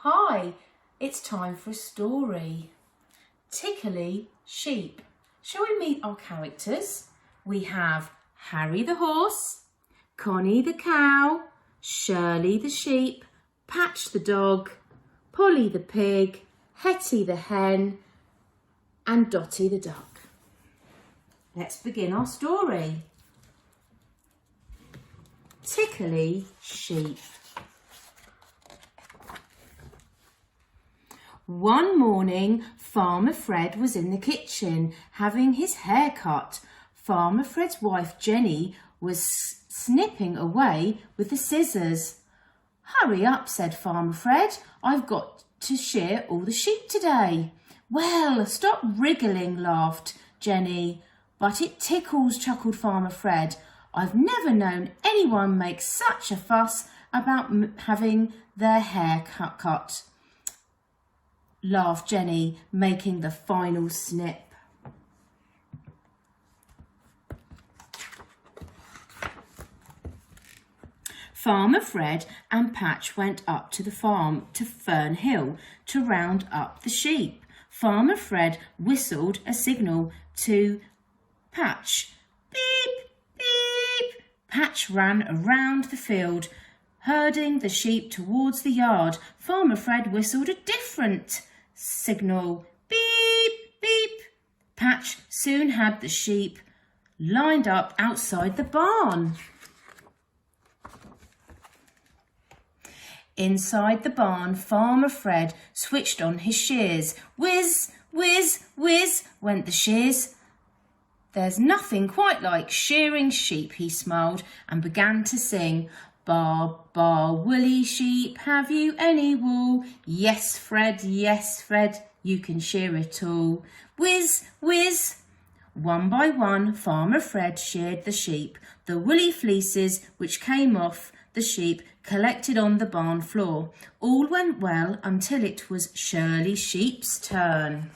Hi, it's time for a story. Tickly Sheep. Shall we meet our characters? We have Harry the horse, Connie the cow, Shirley the sheep, Patch the dog, Polly the pig, Hetty the hen and Dotty the duck. Let's begin our story. Tickly Sheep. One morning, Farmer Fred was in the kitchen having his hair cut. Farmer Fred's wife Jenny was snipping away with the scissors. "Hurry up," said Farmer Fred. "I've got to shear all the sheep today." "Well, stop wriggling," laughed Jenny. "But it tickles," chuckled Farmer Fred. "I've never known anyone make such a fuss about having their hair cut. Laughed Jenny, making the final snip. Farmer Fred and Patch went up to the farm to Fern Hill to round up the sheep. Farmer Fred whistled a signal to Patch. Beep, beep. Patch ran around the field, herding the sheep towards the yard. Farmer Fred whistled a different signal. Beep, beep. Patch soon had the sheep lined up outside the barn. Inside the barn, Farmer Fred switched on his shears. Whiz, whiz, whiz went the shears. "There's nothing quite like shearing sheep," he smiled and began to sing. "Baa, baa, woolly sheep, have you any wool? Yes, Fred, you can shear it all. Whiz, whiz." One by one, Farmer Fred sheared the sheep. The woolly fleeces which came off the sheep collected on the barn floor. All went well until it was Shirley Sheep's turn.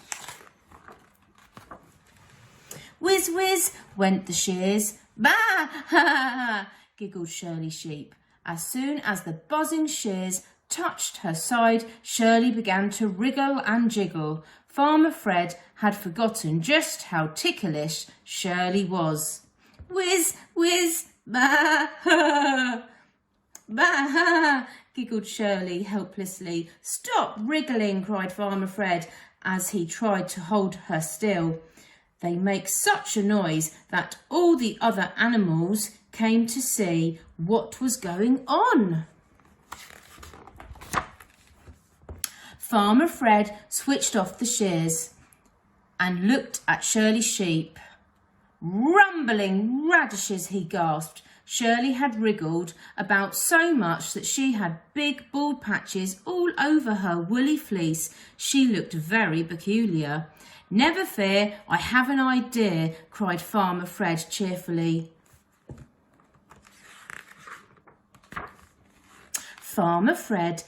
Whiz, whiz went the shears. "Bah, ha, ha, ha," giggled Shirley Sheep. As soon as the buzzing shears touched her side, Shirley began to wriggle and jiggle. Farmer Fred had forgotten just how ticklish Shirley was. "Whiz, whiz, bah, ha, bah, ha," giggled Shirley helplessly. "Stop wriggling," cried Farmer Fred as he tried to hold her still. They make such a noise that all the other animals came to see what was going on. Farmer Fred switched off the shears and looked at Shirley Sheep. "Rumbling radishes," he gasped. Shirley had wriggled about so much that she had big bald patches all over her woolly fleece. She looked very peculiar. "Never fear, I have an idea," cried Farmer Fred cheerfully. Farmer Fred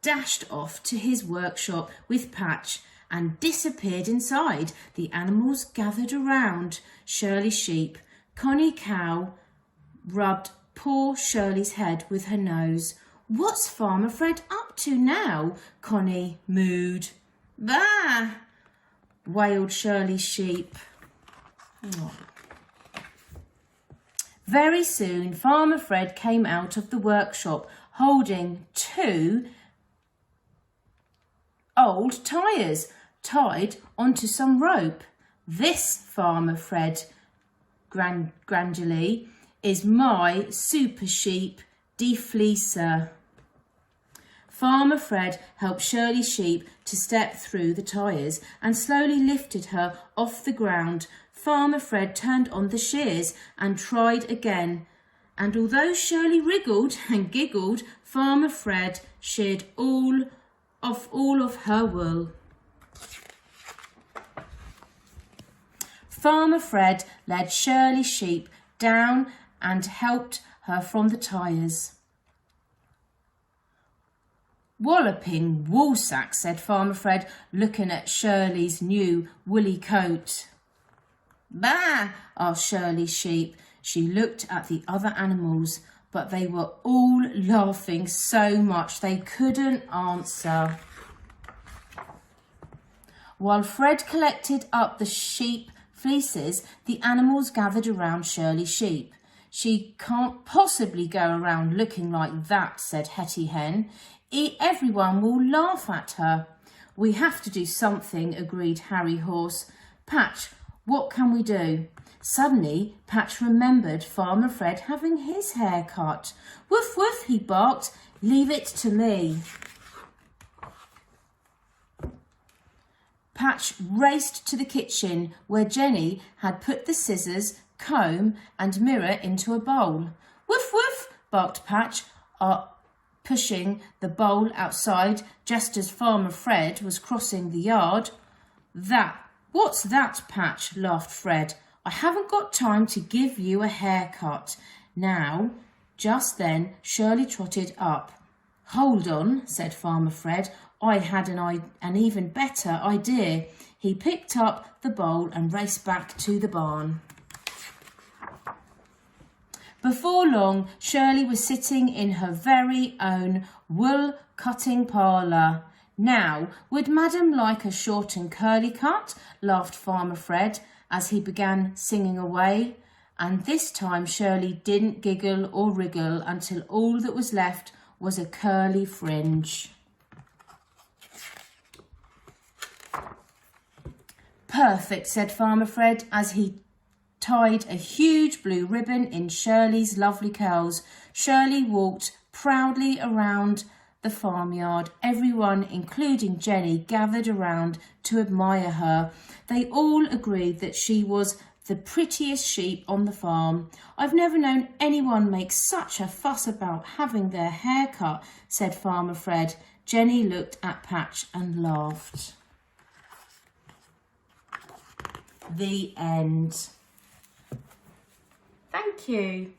dashed off to his workshop with Patch and disappeared inside. The animals gathered around Shirley Sheep. Connie Cow rubbed poor Shirley's head with her nose. "What's Farmer Fred up to now?" Connie mooed. "Bah!" wailed Shirley Sheep. Oh. Very soon, Farmer Fred came out of the workshop holding 2 old tyres tied onto some rope. "This, Farmer Fred, grandly, is my super sheep defleecer." Farmer Fred helped Shirley Sheep to step through the tyres and slowly lifted her off the ground. Farmer Fred turned on the shears and tried again. And although Shirley wriggled and giggled, Farmer Fred sheared all of her wool. Farmer Fred led Shirley Sheep down and helped her from the tyres. "Walloping woolsack," said Farmer Fred, looking at Shirley's new woolly coat. "Bah!" asked Shirley Sheep. She looked at the other animals, but they were all laughing so much they couldn't answer. While Fred collected up the sheep fleeces, the animals gathered around Shirley Sheep. She can't possibly go around looking like that, said Hetty Hen. Everyone will laugh at her. We have to do something, agreed Harry Horse. Patch, what can we do? Suddenly, Patch remembered Farmer Fred having his hair cut. Woof, woof, he barked. Leave it to me. Patch raced to the kitchen where Jenny had put the scissors, comb and mirror into a bowl. Woof, woof, barked Patch, pushing the bowl outside just as Farmer Fred was crossing the yard. What's that, Patch? Laughed Fred. I haven't got time to give you a haircut. Now, just then, Shirley trotted up. Hold on, said Farmer Fred. I had an even better idea. He picked up the bowl and raced back to the barn. Before long, Shirley was sitting in her very own wool-cutting parlour. Now, would Madam like a short and curly cut? Laughed Farmer Fred as he began singing away. And this time Shirley didn't giggle or wriggle until all that was left was a curly fringe. Perfect, said Farmer Fred as he tied a huge blue ribbon in Shirley's lovely curls. Shirley walked proudly around the farmyard. Everyone, including Jenny, gathered around to admire her. They all agreed that she was the prettiest sheep on the farm. I've never known anyone make such a fuss about having their hair cut, said Farmer Fred. Jenny looked at Patch and laughed. The end. Thank you.